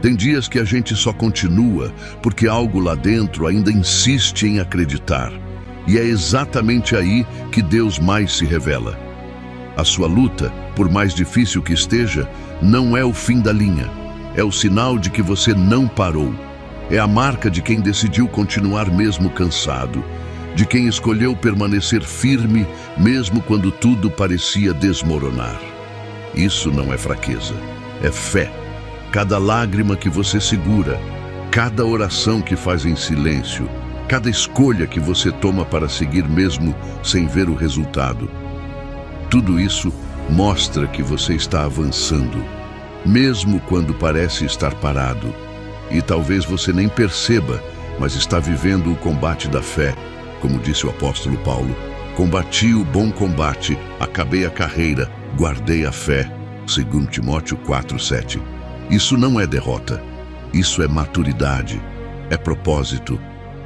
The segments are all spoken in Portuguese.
Tem dias que a gente só continua porque algo lá dentro ainda insiste em acreditar. E é exatamente aí que Deus mais se revela. A sua luta, por mais difícil que esteja, não é o fim da linha. É o sinal de que você não parou. É a marca de quem decidiu continuar mesmo cansado, de quem escolheu permanecer firme mesmo quando tudo parecia desmoronar. Isso não é fraqueza, é fé. Cada lágrima que você segura, cada oração que faz em silêncio, cada escolha que você toma para seguir mesmo sem ver o resultado. Tudo isso mostra que você está avançando, mesmo quando parece estar parado. E talvez você nem perceba, mas está vivendo o combate da fé. Como disse o apóstolo Paulo, combati o bom combate, acabei a carreira, guardei a fé. 2 Timóteo 4:7. Isso não é derrota, isso é maturidade, é propósito.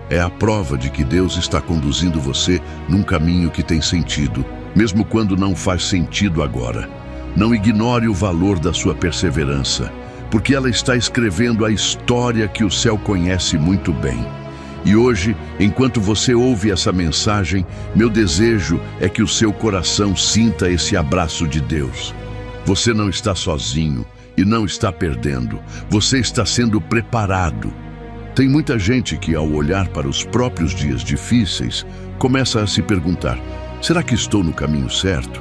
É a prova de que Deus está conduzindo você num caminho que tem sentido, mesmo quando não faz sentido agora. Não ignore o valor da sua perseverança, porque ela está escrevendo a história que o céu conhece muito bem. E hoje, enquanto você ouve essa mensagem, meu desejo é que o seu coração sinta esse abraço de Deus. Você não está sozinho e não está perdendo, você está sendo preparado. Tem muita gente que, ao olhar para os próprios dias difíceis, começa a se perguntar: será que estou no caminho certo?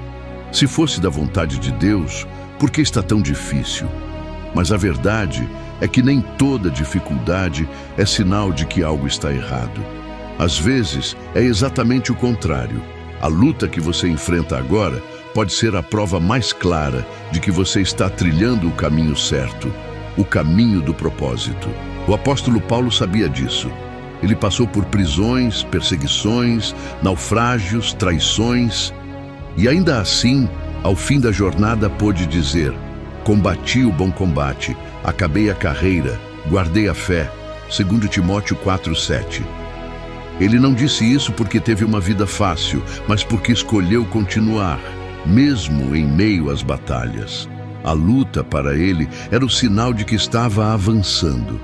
Se fosse da vontade de Deus, por que está tão difícil? Mas a verdade é que nem toda dificuldade é sinal de que algo está errado. Às vezes, é exatamente o contrário. A luta que você enfrenta agora pode ser a prova mais clara de que você está trilhando o caminho certo, o caminho do propósito. O apóstolo Paulo sabia disso. Ele passou por prisões, perseguições, naufrágios, traições, e ainda assim, ao fim da jornada, pôde dizer: combati o bom combate, acabei a carreira, guardei a fé. 2 Timóteo 4:7. Ele não disse isso porque teve uma vida fácil, mas porque escolheu continuar, mesmo em meio às batalhas. A luta para ele era o sinal de que estava avançando.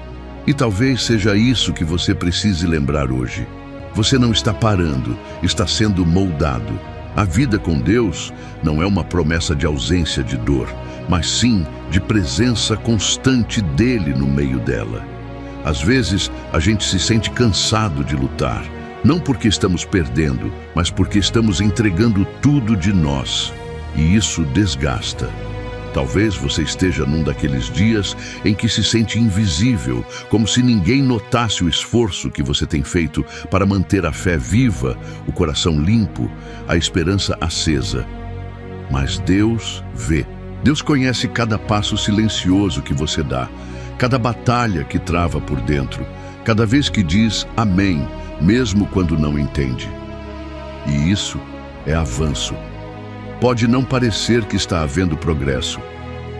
E talvez seja isso que você precise lembrar hoje. Você não está parando, está sendo moldado. A vida com Deus não é uma promessa de ausência de dor, mas sim de presença constante dele no meio dela. Às vezes, a gente se sente cansado de lutar, não porque estamos perdendo, mas porque estamos entregando tudo de nós. E isso desgasta. Talvez você esteja num daqueles dias em que se sente invisível, como se ninguém notasse o esforço que você tem feito para manter a fé viva, o coração limpo, a esperança acesa. Mas Deus vê. Deus conhece cada passo silencioso que você dá, cada batalha que trava por dentro, cada vez que diz amém, mesmo quando não entende. E isso é avanço. Pode não parecer que está havendo progresso,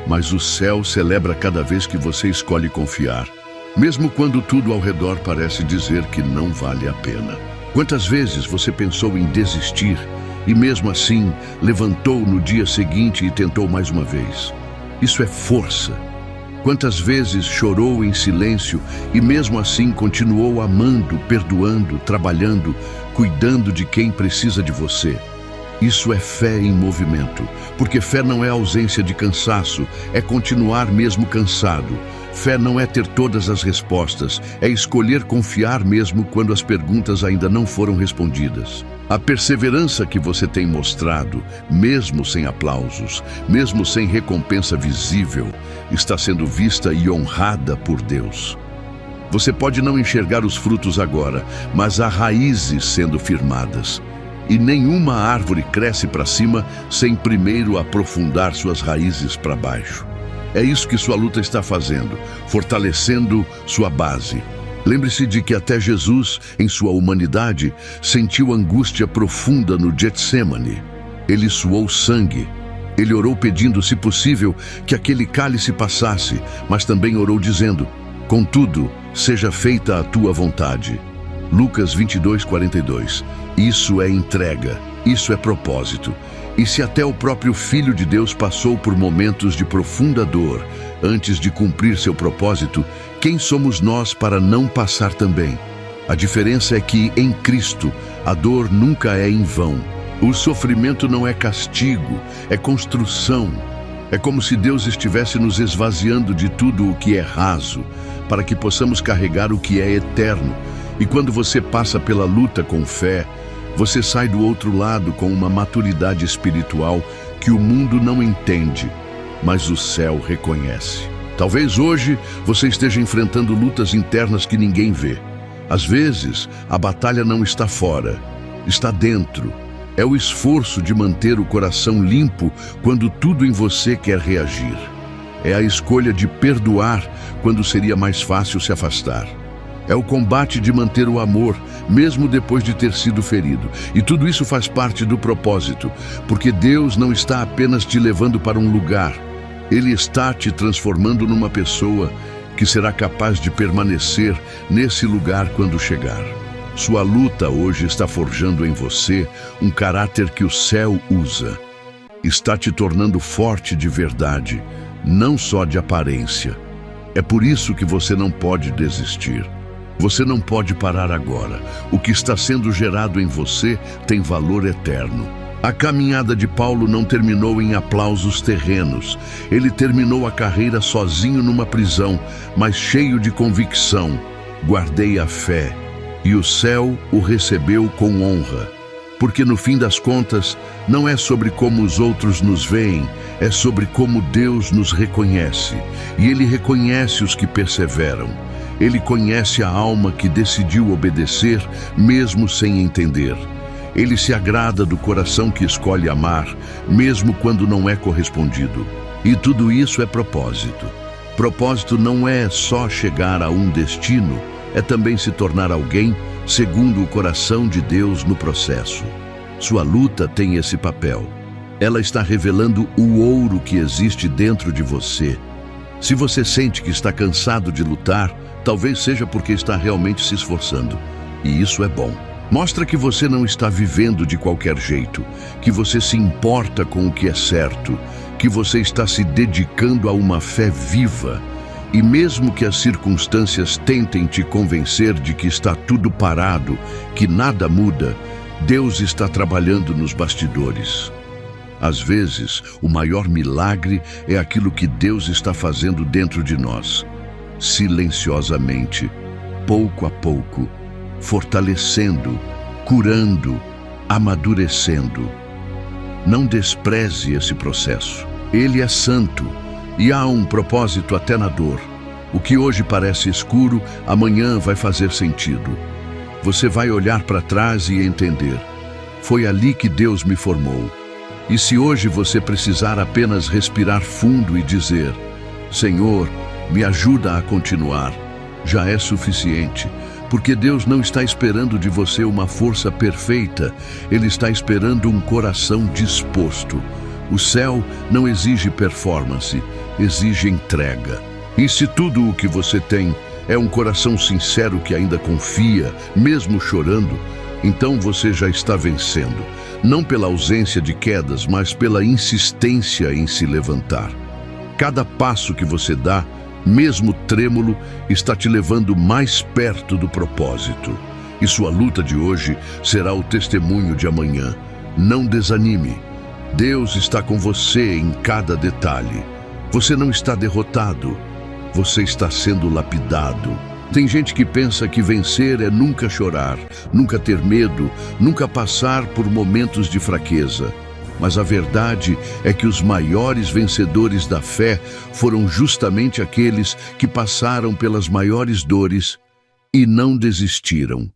mas o céu celebra cada vez que você escolhe confiar, mesmo quando tudo ao redor parece dizer que não vale a pena. Quantas vezes você pensou em desistir e mesmo assim levantou no dia seguinte e tentou mais uma vez? Isso é força. Quantas vezes chorou em silêncio e mesmo assim continuou amando, perdoando, trabalhando, cuidando de quem precisa de você? Isso é fé em movimento, porque fé não é ausência de cansaço, é continuar mesmo cansado. Fé não é ter todas as respostas, é escolher confiar mesmo quando as perguntas ainda não foram respondidas. A perseverança que você tem mostrado, mesmo sem aplausos, mesmo sem recompensa visível, está sendo vista e honrada por Deus. Você pode não enxergar os frutos agora, mas há raízes sendo firmadas. E nenhuma árvore cresce para cima sem primeiro aprofundar suas raízes para baixo. É isso que sua luta está fazendo, fortalecendo sua base. Lembre-se de que até Jesus, em sua humanidade, sentiu angústia profunda no Getsemane. Ele suou sangue. Ele orou pedindo, se possível, que aquele cálice passasse, mas também orou dizendo: contudo, seja feita a tua vontade. Lucas 22:42. Isso é entrega, isso é propósito. E se até o próprio Filho de Deus passou por momentos de profunda dor, Antes de cumprir seu propósito, quem somos nós para não passar também? A diferença é que, em Cristo, a dor nunca é em vão. O sofrimento não é castigo, é construção. É como se Deus estivesse nos esvaziando de tudo o que é raso, para que possamos carregar o que é eterno. E quando você passa pela luta com fé, você sai do outro lado com uma maturidade espiritual que o mundo não entende, mas o céu reconhece. Talvez hoje você esteja enfrentando lutas internas que ninguém vê. Às vezes, a batalha não está fora, está dentro. É o esforço de manter o coração limpo quando tudo em você quer reagir. É a escolha de perdoar quando seria mais fácil se afastar. É o combate de manter o amor, mesmo depois de ter sido ferido. E tudo isso faz parte do propósito, porque Deus não está apenas te levando para um lugar. Ele está te transformando numa pessoa que será capaz de permanecer nesse lugar quando chegar. Sua luta hoje está forjando em você um caráter que o céu usa. Está te tornando forte de verdade, não só de aparência. É por isso que você não pode desistir. Você não pode parar agora. O que está sendo gerado em você tem valor eterno. A caminhada de Paulo não terminou em aplausos terrenos. Ele terminou a carreira sozinho numa prisão, mas cheio de convicção. Guardei a fé, e o céu o recebeu com honra. Porque no fim das contas, não é sobre como os outros nos veem, é sobre como Deus nos reconhece. E Ele reconhece os que perseveram. Ele conhece a alma que decidiu obedecer, mesmo sem entender. Ele se agrada do coração que escolhe amar, mesmo quando não é correspondido. E tudo isso é propósito. Propósito não é só chegar a um destino, é também se tornar alguém segundo o coração de Deus no processo. Sua luta tem esse papel. Ela está revelando o ouro que existe dentro de você. Se você sente que está cansado de lutar, talvez seja porque está realmente se esforçando. E isso é bom. Mostra que você não está vivendo de qualquer jeito, que você se importa com o que é certo, que você está se dedicando a uma fé viva. E mesmo que as circunstâncias tentem te convencer de que está tudo parado, que nada muda, Deus está trabalhando nos bastidores. Às vezes, o maior milagre é aquilo que Deus está fazendo dentro de nós, silenciosamente, pouco a pouco, fortalecendo, curando, amadurecendo. Não despreze esse processo. Ele é santo e há um propósito até na dor. O que hoje parece escuro, amanhã vai fazer sentido. Você vai olhar para trás e entender: foi ali que Deus me formou. E se hoje você precisar apenas respirar fundo e dizer: Senhor, me ajuda a continuar, já é suficiente. Porque Deus não está esperando de você uma força perfeita, Ele está esperando um coração disposto. O céu não exige performance, exige entrega. E se tudo o que você tem é um coração sincero que ainda confia, mesmo chorando, então você já está vencendo. Não pela ausência de quedas, mas pela insistência em se levantar. Cada passo que você dá, mesmo trêmulo, está te levando mais perto do propósito. E sua luta de hoje será o testemunho de amanhã. Não desanime. Deus está com você em cada detalhe. Você não está derrotado. Você está sendo lapidado. Tem gente que pensa que vencer é nunca chorar, nunca ter medo, nunca passar por momentos de fraqueza. Mas a verdade é que os maiores vencedores da fé foram justamente aqueles que passaram pelas maiores dores e não desistiram.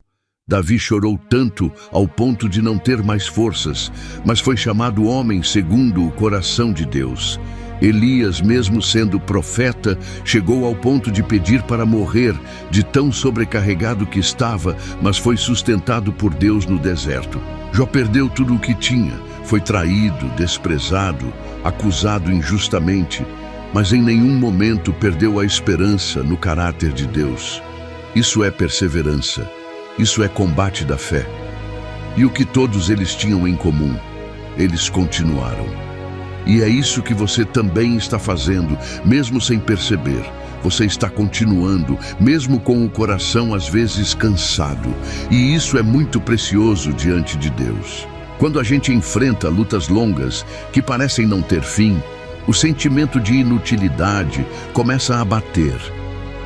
Davi chorou tanto ao ponto de não ter mais forças, mas foi chamado homem segundo o coração de Deus. Elias, mesmo sendo profeta, chegou ao ponto de pedir para morrer, de tão sobrecarregado que estava, mas foi sustentado por Deus no deserto. Jó perdeu tudo o que tinha, foi traído, desprezado, acusado injustamente, mas em nenhum momento perdeu a esperança no caráter de Deus. Isso é perseverança, isso é combate da fé. E o que todos eles tinham em comum? Eles continuaram. E é isso que você também está fazendo, mesmo sem perceber. Você está continuando, mesmo com o coração às vezes cansado. E isso é muito precioso diante de Deus. Quando a gente enfrenta lutas longas que parecem não ter fim, o sentimento de inutilidade começa a bater.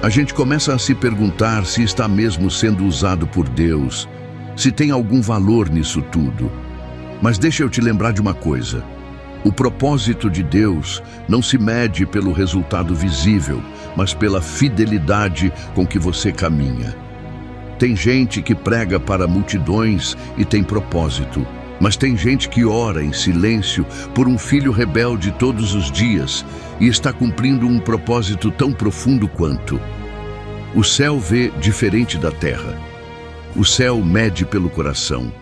A gente começa a se perguntar se está mesmo sendo usado por Deus, se tem algum valor nisso tudo. Mas deixa eu te lembrar de uma coisa. O propósito de Deus não se mede pelo resultado visível, mas pela fidelidade com que você caminha. Tem gente que prega para multidões e tem propósito, mas tem gente que ora em silêncio por um filho rebelde todos os dias e está cumprindo um propósito tão profundo quanto. O céu vê diferente da terra. O céu mede pelo coração.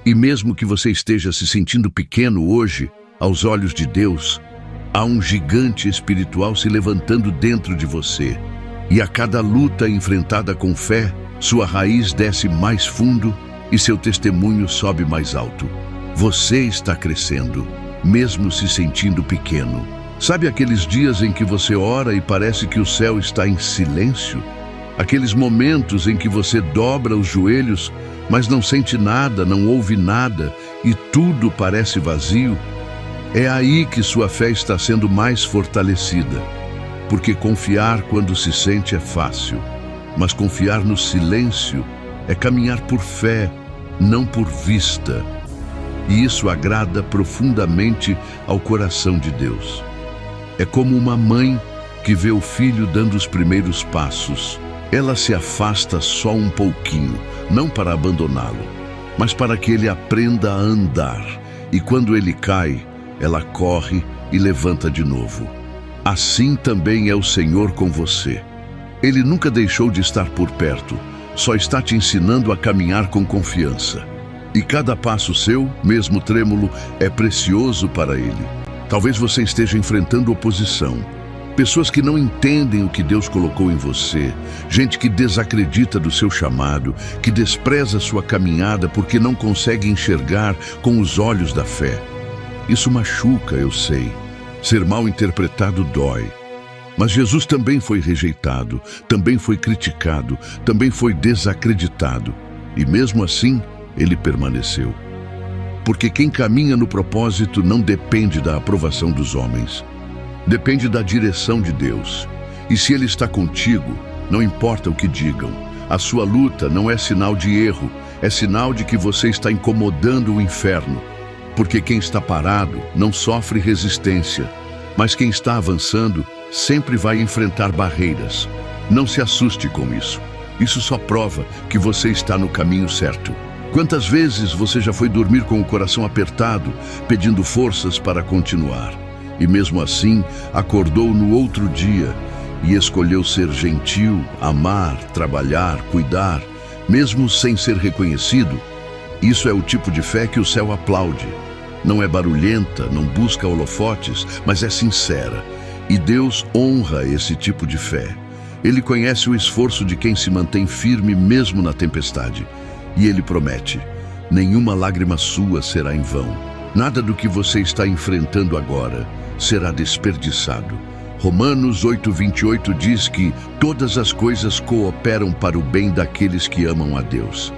E mesmo que você esteja se sentindo pequeno hoje, aos olhos de Deus, há um gigante espiritual se levantando dentro de você. E a cada luta enfrentada com fé, sua raiz desce mais fundo e seu testemunho sobe mais alto. Você está crescendo, mesmo se sentindo pequeno. Sabe aqueles dias em que você ora e parece que o céu está em silêncio? Aqueles momentos em que você dobra os joelhos, mas não sente nada, não ouve nada e tudo parece vazio? É aí que sua fé está sendo mais fortalecida. Porque confiar quando se sente é fácil, mas confiar no silêncio é caminhar por fé, não por vista. E isso agrada profundamente ao coração de Deus. É como uma mãe que vê o filho dando os primeiros passos. Ela se afasta só um pouquinho, não para abandoná-lo, mas para que ele aprenda a andar. E quando ele cai, ela corre e levanta de novo. Assim também é o Senhor com você. Ele nunca deixou de estar por perto, só está te ensinando a caminhar com confiança. E cada passo seu, mesmo trêmulo, é precioso para Ele. Talvez você esteja enfrentando oposição. Pessoas que não entendem o que Deus colocou em você. Gente que desacredita do seu chamado, que despreza sua caminhada porque não consegue enxergar com os olhos da fé. Isso machuca, eu sei. Ser mal interpretado dói. Mas Jesus também foi rejeitado, também foi criticado, também foi desacreditado. E mesmo assim, ele permaneceu. Porque quem caminha no propósito não depende da aprovação dos homens. Depende da direção de Deus. E se Ele está contigo, não importa o que digam. A sua luta não é sinal de erro, é sinal de que você está incomodando o inferno. Porque quem está parado não sofre resistência, mas quem está avançando sempre vai enfrentar barreiras. Não se assuste com isso. Isso só prova que você está no caminho certo. Quantas vezes você já foi dormir com o coração apertado, pedindo forças para continuar? E mesmo assim, acordou no outro dia e escolheu ser gentil, amar, trabalhar, cuidar, mesmo sem ser reconhecido? Isso é o tipo de fé que o céu aplaude. Não é barulhenta, não busca holofotes, mas é sincera. E Deus honra esse tipo de fé. Ele conhece o esforço de quem se mantém firme mesmo na tempestade. E Ele promete: nenhuma lágrima sua será em vão. Nada do que você está enfrentando agora será desperdiçado. Romanos 8:28 diz que todas as coisas cooperam para o bem daqueles que amam a Deus.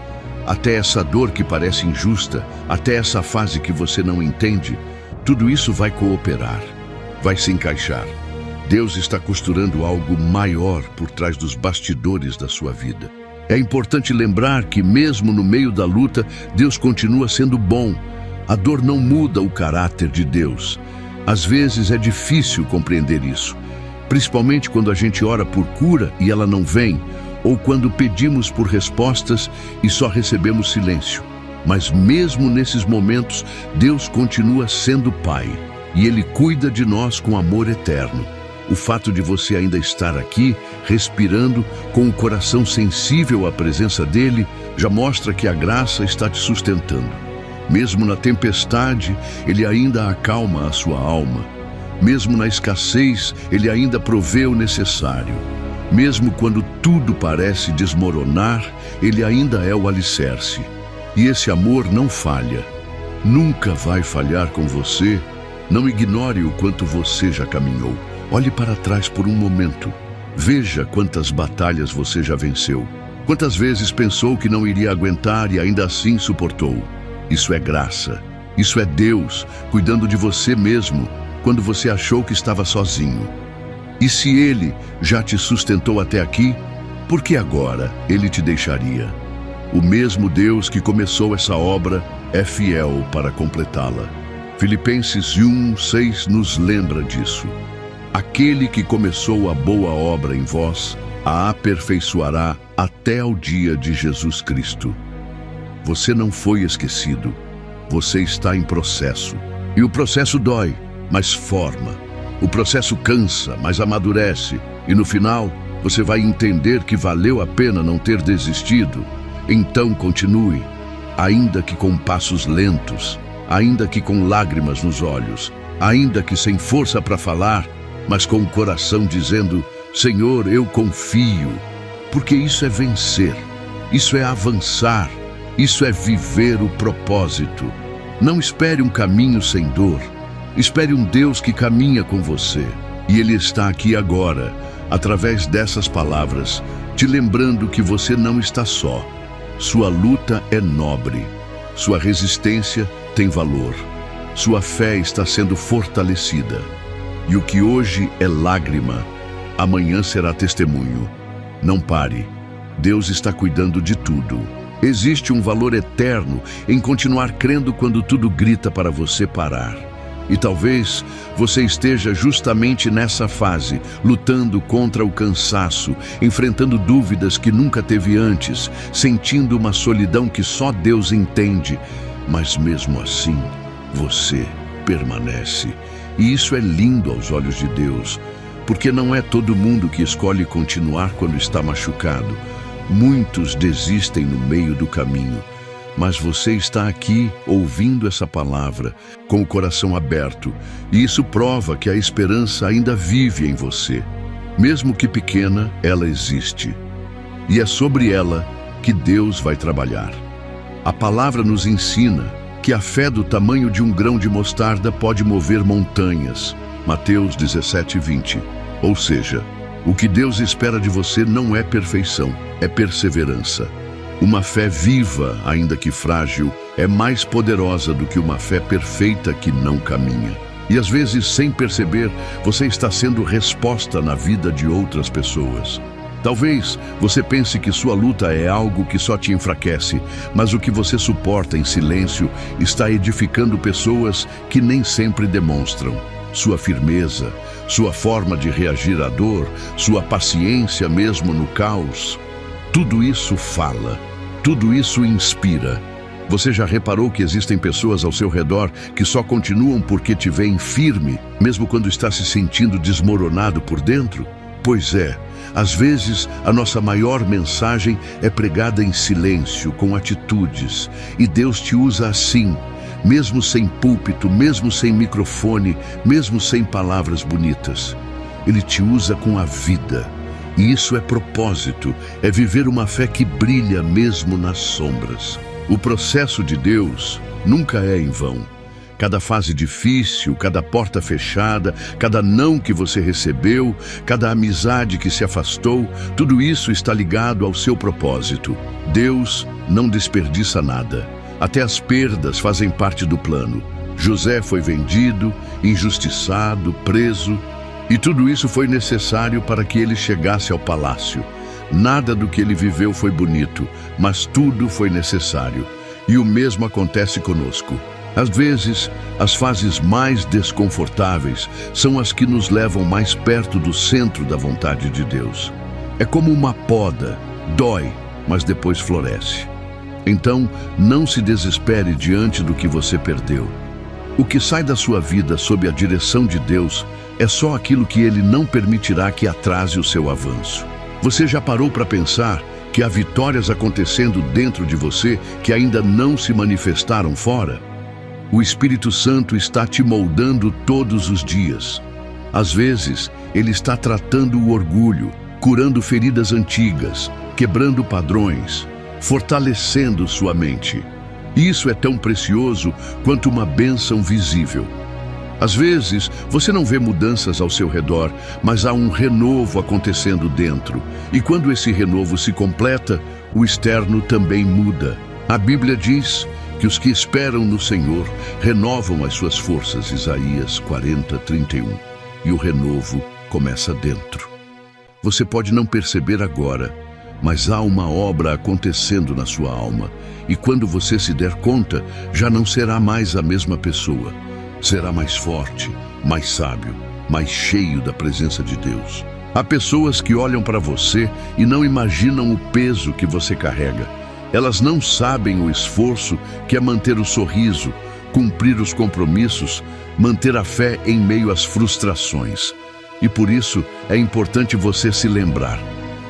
Até essa dor que parece injusta, até essa fase que você não entende, tudo isso vai cooperar, vai se encaixar. Deus está costurando algo maior por trás dos bastidores da sua vida. É importante lembrar que mesmo no meio da luta, Deus continua sendo bom. A dor não muda o caráter de Deus. Às vezes é difícil compreender isso, principalmente quando a gente ora por cura e ela não vem, ou quando pedimos por respostas e só recebemos silêncio. Mas mesmo nesses momentos, Deus continua sendo Pai, e Ele cuida de nós com amor eterno. O fato de você ainda estar aqui, respirando, com o coração sensível à presença dEle, já mostra que a graça está te sustentando. Mesmo na tempestade, Ele ainda acalma a sua alma. Mesmo na escassez, Ele ainda provê o necessário. Mesmo quando tudo parece desmoronar, Ele ainda é o alicerce. E esse amor não falha. Nunca vai falhar com você Não ignore o quanto você já caminhou. Olhe para trás por um momento. Veja quantas batalhas você já venceu. Quantas vezes pensou que não iria aguentar e ainda assim suportou. Isso é graça. Isso é Deus cuidando de você mesmo quando você achou que estava sozinho. E se Ele já te sustentou até aqui, por que agora Ele te deixaria? O mesmo Deus que começou essa obra é fiel para completá-la. Filipenses 1:6 nos lembra disso. Aquele que começou a boa obra em vós, a aperfeiçoará até ao dia de Jesus Cristo. Você não foi esquecido. Você está em processo. E o processo dói, mas forma. O processo cansa, mas amadurece. E no final, você vai entender que valeu a pena não ter desistido. Então continue, ainda que com passos lentos, ainda que com lágrimas nos olhos, ainda que sem força para falar, mas com o coração dizendo: Senhor, eu confio. Porque isso é vencer, isso é avançar, isso é viver o propósito. Não espere um caminho sem dor. Espere um Deus que caminha com você. E Ele está aqui agora, através dessas palavras, te lembrando que você não está só. Sua luta é nobre. Sua resistência tem valor. Sua fé está sendo fortalecida. E o que hoje é lágrima, amanhã será testemunho. Não pare. Deus está cuidando de tudo. Existe um valor eterno em continuar crendo quando tudo grita para você parar. E talvez você esteja justamente nessa fase, lutando contra o cansaço, enfrentando dúvidas que nunca teve antes, sentindo uma solidão que só Deus entende. Mas mesmo assim, você permanece. E isso é lindo aos olhos de Deus, porque não é todo mundo que escolhe continuar quando está machucado. Muitos desistem no meio do caminho. Mas você está aqui ouvindo essa palavra com o coração aberto, e isso prova que a esperança ainda vive em você. Mesmo que pequena, ela existe. E é sobre ela que Deus vai trabalhar. A palavra nos ensina que a fé do tamanho de um grão de mostarda pode mover montanhas. Mateus 17:20. Ou seja, o que Deus espera de você não é perfeição, é perseverança. Uma fé viva, ainda que frágil, é mais poderosa do que uma fé perfeita que não caminha. E às vezes, sem perceber, você está sendo resposta na vida de outras pessoas. Talvez você pense que sua luta é algo que só te enfraquece, mas o que você suporta em silêncio está edificando pessoas que nem sempre demonstram. Sua firmeza, sua forma de reagir à dor, sua paciência mesmo no caos, tudo isso fala. Tudo isso inspira. Você já reparou que existem pessoas ao seu redor que só continuam porque te veem firme, mesmo quando está se sentindo desmoronado por dentro? Pois é, às vezes a nossa maior mensagem é pregada em silêncio, com atitudes, e Deus te usa assim, mesmo sem púlpito, mesmo sem microfone, mesmo sem palavras bonitas. Ele te usa com a vida. E isso é propósito, é viver uma fé que brilha mesmo nas sombras. O processo de Deus nunca é em vão. Cada fase difícil, cada porta fechada, cada não que você recebeu, cada amizade que se afastou, tudo isso está ligado ao seu propósito. Deus não desperdiça nada. Até as perdas fazem parte do plano. José foi vendido, injustiçado, preso, e tudo isso foi necessário para que ele chegasse ao palácio. Nada do que ele viveu foi bonito, mas tudo foi necessário. E o mesmo acontece conosco. Às vezes, as fases mais desconfortáveis são as que nos levam mais perto do centro da vontade de Deus. É como uma poda, dói, mas depois floresce. Então, não se desespere diante do que você perdeu. O que sai da sua vida sob a direção de Deus é só aquilo que Ele não permitirá que atrase o seu avanço. Você já parou para pensar que há vitórias acontecendo dentro de você que ainda não se manifestaram fora? O Espírito Santo está te moldando todos os dias. Às vezes, Ele está tratando o orgulho, curando feridas antigas, quebrando padrões, fortalecendo sua mente. Isso é tão precioso quanto uma bênção visível. Às vezes, você não vê mudanças ao seu redor, mas há um renovo acontecendo dentro. E quando esse renovo se completa, o externo também muda. A Bíblia diz que os que esperam no Senhor renovam as suas forças, Isaías 40:31. E o renovo começa dentro. Você pode não perceber agora, mas há uma obra acontecendo na sua alma. E quando você se der conta, já não será mais a mesma pessoa. Será mais forte, mais sábio, mais cheio da presença de Deus. Há pessoas que olham para você e não imaginam o peso que você carrega. Elas não sabem o esforço que é manter o sorriso, cumprir os compromissos, manter a fé em meio às frustrações. E por isso é importante você se lembrar: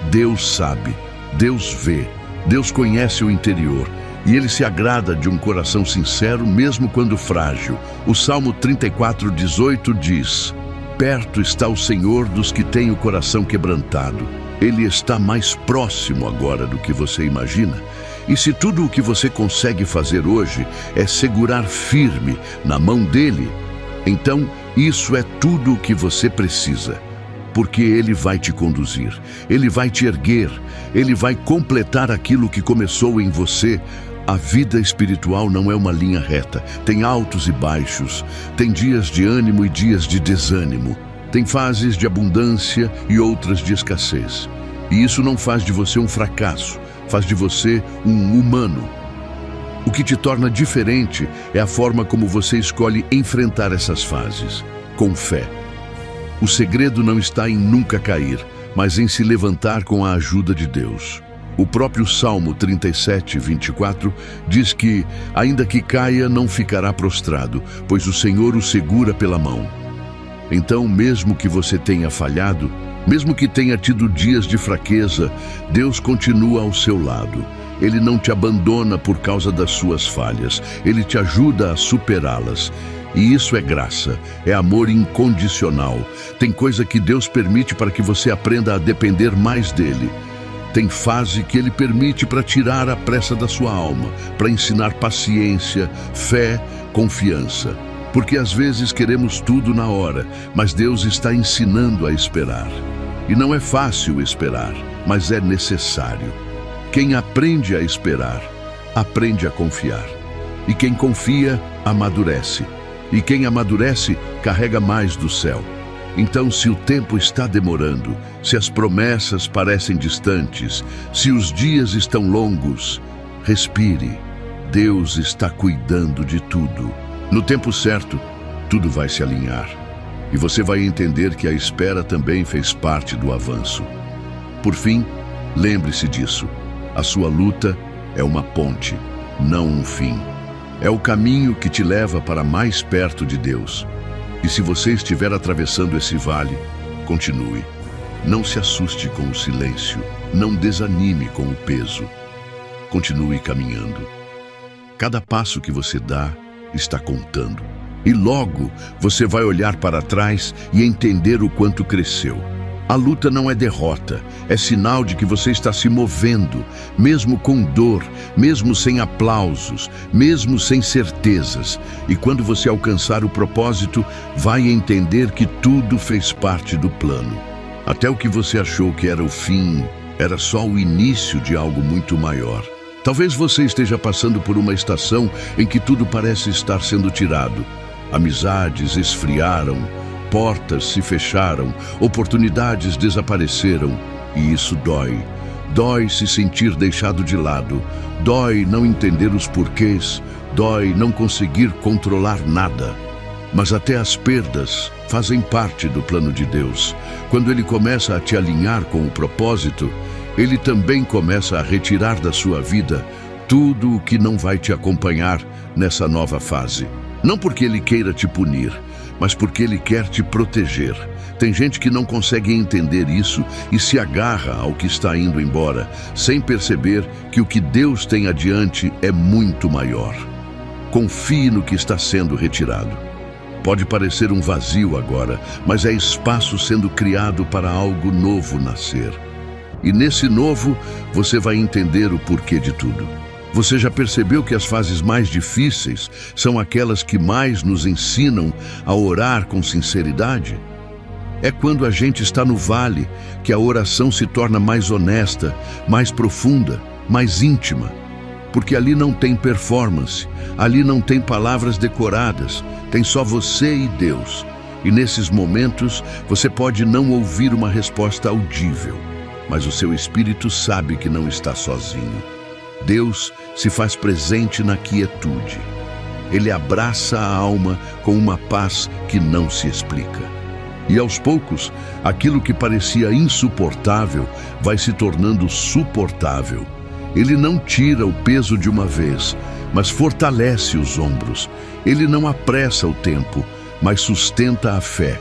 Deus sabe, Deus vê, Deus conhece o interior. E Ele se agrada de um coração sincero, mesmo quando frágil. O Salmo 34:18 diz: perto está o Senhor dos que têm o coração quebrantado. Ele está mais próximo agora do que você imagina. E se tudo o que você consegue fazer hoje é segurar firme na mão dele, então isso é tudo o que você precisa. Porque Ele vai te conduzir, Ele vai te erguer, Ele vai completar aquilo que começou em você. A vida espiritual não é uma linha reta. Tem altos e baixos, tem dias de ânimo e dias de desânimo. Tem fases de abundância e outras de escassez. E isso não faz de você um fracasso, faz de você um humano. O que te torna diferente é a forma como você escolhe enfrentar essas fases, com fé. O segredo não está em nunca cair, mas em se levantar com a ajuda de Deus. O próprio Salmo 37:24 diz que, ainda que caia, não ficará prostrado, pois o Senhor o segura pela mão. Então, mesmo que você tenha falhado, mesmo que tenha tido dias de fraqueza, Deus continua ao seu lado. Ele não te abandona por causa das suas falhas, Ele te ajuda a superá-las. E isso é graça, é amor incondicional. Tem coisa que Deus permite para que você aprenda a depender mais dEle. Tem fase que Ele permite para tirar a pressa da sua alma, para ensinar paciência, fé, confiança. Porque às vezes queremos tudo na hora, mas Deus está ensinando a esperar. E não é fácil esperar, mas é necessário. Quem aprende a esperar, aprende a confiar. E quem confia, amadurece. E quem amadurece, carrega mais do céu. Então, se o tempo está demorando, se as promessas parecem distantes, se os dias estão longos, respire. Deus está cuidando de tudo. No tempo certo, tudo vai se alinhar. E você vai entender que a espera também fez parte do avanço. Por fim, lembre-se disso. A sua luta é uma ponte, não um fim. É o caminho que te leva para mais perto de Deus. E se você estiver atravessando esse vale, continue. Não se assuste com o silêncio. Não desanime com o peso. Continue caminhando. Cada passo que você dá está contando. E logo você vai olhar para trás e entender o quanto cresceu. A luta não é derrota, é sinal de que você está se movendo, mesmo com dor, mesmo sem aplausos, mesmo sem certezas. E quando você alcançar o propósito, vai entender que tudo fez parte do plano. Até o que você achou que era o fim, era só o início de algo muito maior. Talvez você esteja passando por uma estação em que tudo parece estar sendo tirado. Amizades esfriaram, portas se fecharam, oportunidades desapareceram, e isso dói. Dói se sentir deixado de lado, dói não entender os porquês, dói não conseguir controlar nada. Mas até as perdas fazem parte do plano de Deus. Quando Ele começa a te alinhar com o propósito, Ele também começa a retirar da sua vida tudo o que não vai te acompanhar nessa nova fase. Não porque Ele queira te punir, mas porque Ele quer te proteger. Tem gente que não consegue entender isso e se agarra ao que está indo embora, sem perceber que o que Deus tem adiante é muito maior. Confie no que está sendo retirado. Pode parecer um vazio agora, mas é espaço sendo criado para algo novo nascer. E nesse novo, você vai entender o porquê de tudo. Você já percebeu que as fases mais difíceis são aquelas que mais nos ensinam a orar com sinceridade? É quando a gente está no vale que a oração se torna mais honesta, mais profunda, mais íntima. Porque ali não tem performance, ali não tem palavras decoradas, tem só você e Deus. E nesses momentos você pode não ouvir uma resposta audível, mas o seu espírito sabe que não está sozinho. Deus se faz presente na quietude. Ele abraça a alma com uma paz que não se explica. E aos poucos, aquilo que parecia insuportável vai se tornando suportável. Ele não tira o peso de uma vez, mas fortalece os ombros. Ele não apressa o tempo, mas sustenta a fé.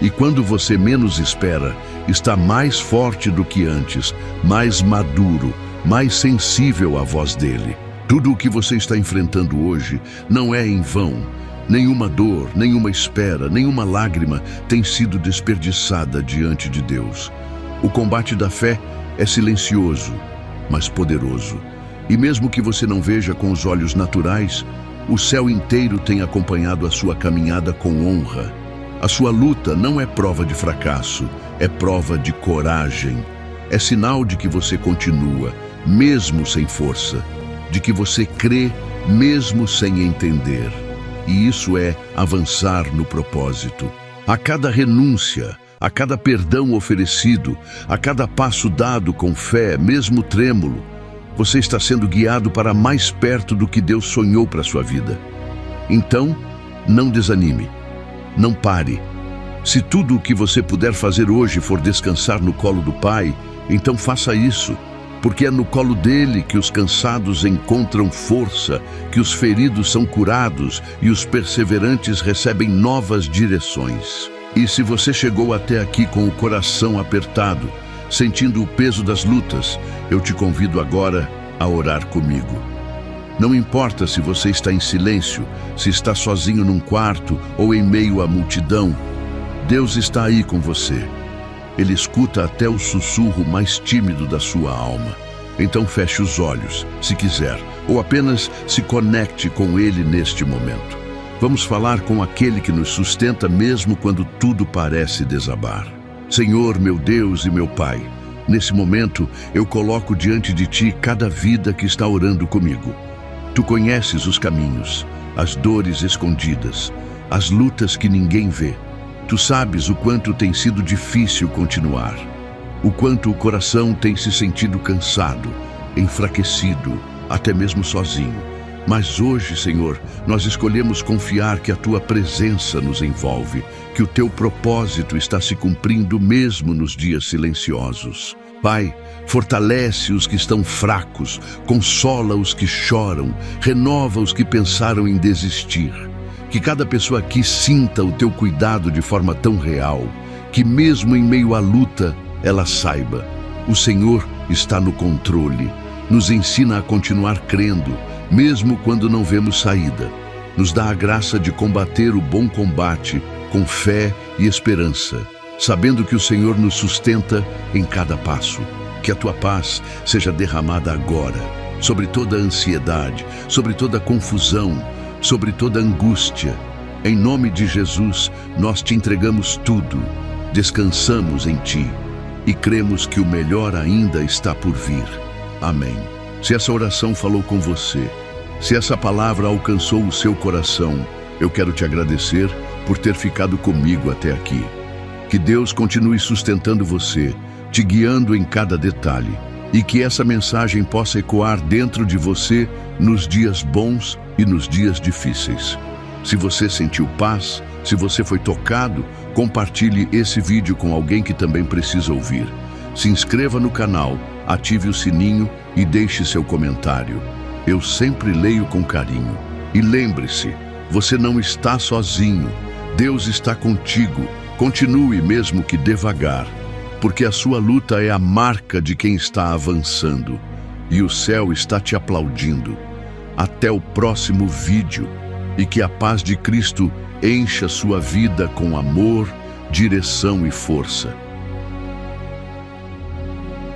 E quando você menos espera, está mais forte do que antes, mais maduro, mais sensível à voz dele. Tudo o que você está enfrentando hoje não é em vão. Nenhuma dor, nenhuma espera, nenhuma lágrima tem sido desperdiçada diante de Deus. O combate da fé é silencioso, mas poderoso. E mesmo que você não veja com os olhos naturais, o céu inteiro tem acompanhado a sua caminhada com honra. A sua luta não é prova de fracasso, é prova de coragem. É sinal de que você continua, mesmo sem força, de que você crê, mesmo sem entender. E isso é avançar no propósito. A cada renúncia, a cada perdão oferecido, a cada passo dado com fé, mesmo trêmulo, você está sendo guiado para mais perto do que Deus sonhou para a sua vida. Então, não desanime, não pare. Se tudo o que você puder fazer hoje for descansar no colo do Pai, então faça isso, porque é no colo dele que os cansados encontram força, que os feridos são curados e os perseverantes recebem novas direções. E se você chegou até aqui com o coração apertado, sentindo o peso das lutas, eu te convido agora a orar comigo. Não importa se você está em silêncio, se está sozinho num quarto ou em meio à multidão, Deus está aí com você. Ele escuta até o sussurro mais tímido da sua alma. Então feche os olhos, se quiser, ou apenas se conecte com Ele neste momento. Vamos falar com aquele que nos sustenta mesmo quando tudo parece desabar. Senhor, meu Deus e meu Pai, nesse momento eu coloco diante de Ti cada vida que está orando comigo. Tu conheces os caminhos, as dores escondidas, as lutas que ninguém vê. Tu sabes o quanto tem sido difícil continuar, o quanto o coração tem se sentido cansado, enfraquecido, até mesmo sozinho. Mas hoje, Senhor, nós escolhemos confiar que a Tua presença nos envolve, que o Teu propósito está se cumprindo mesmo nos dias silenciosos. Pai, fortalece os que estão fracos, consola os que choram, renova os que pensaram em desistir. Que cada pessoa aqui sinta o Teu cuidado de forma tão real, que mesmo em meio à luta, ela saiba, o Senhor está no controle, nos ensina a continuar crendo, mesmo quando não vemos saída. Nos dá a graça de combater o bom combate com fé e esperança, sabendo que o Senhor nos sustenta em cada passo. Que a Tua paz seja derramada agora, sobre toda a ansiedade, sobre toda a confusão, sobre toda a angústia. Em nome de Jesus, nós Te entregamos tudo, descansamos em Ti e cremos que o melhor ainda está por vir. Amém. Se essa oração falou com você, se essa palavra alcançou o seu coração, eu quero te agradecer por ter ficado comigo até aqui. Que Deus continue sustentando você, te guiando em cada detalhe, e que essa mensagem possa ecoar dentro de você nos dias bons e nos dias difíceis. Se você sentiu paz, se você foi tocado, compartilhe esse vídeo com alguém que também precisa ouvir. Se inscreva no canal, ative o sininho e deixe seu comentário. Eu sempre leio com carinho. E lembre-se, você não está sozinho. Deus está contigo. Continue mesmo que devagar, porque a sua luta é a marca de quem está avançando. E o céu está te aplaudindo. Até o próximo vídeo. E que a paz de Cristo encha sua vida com amor, direção e força.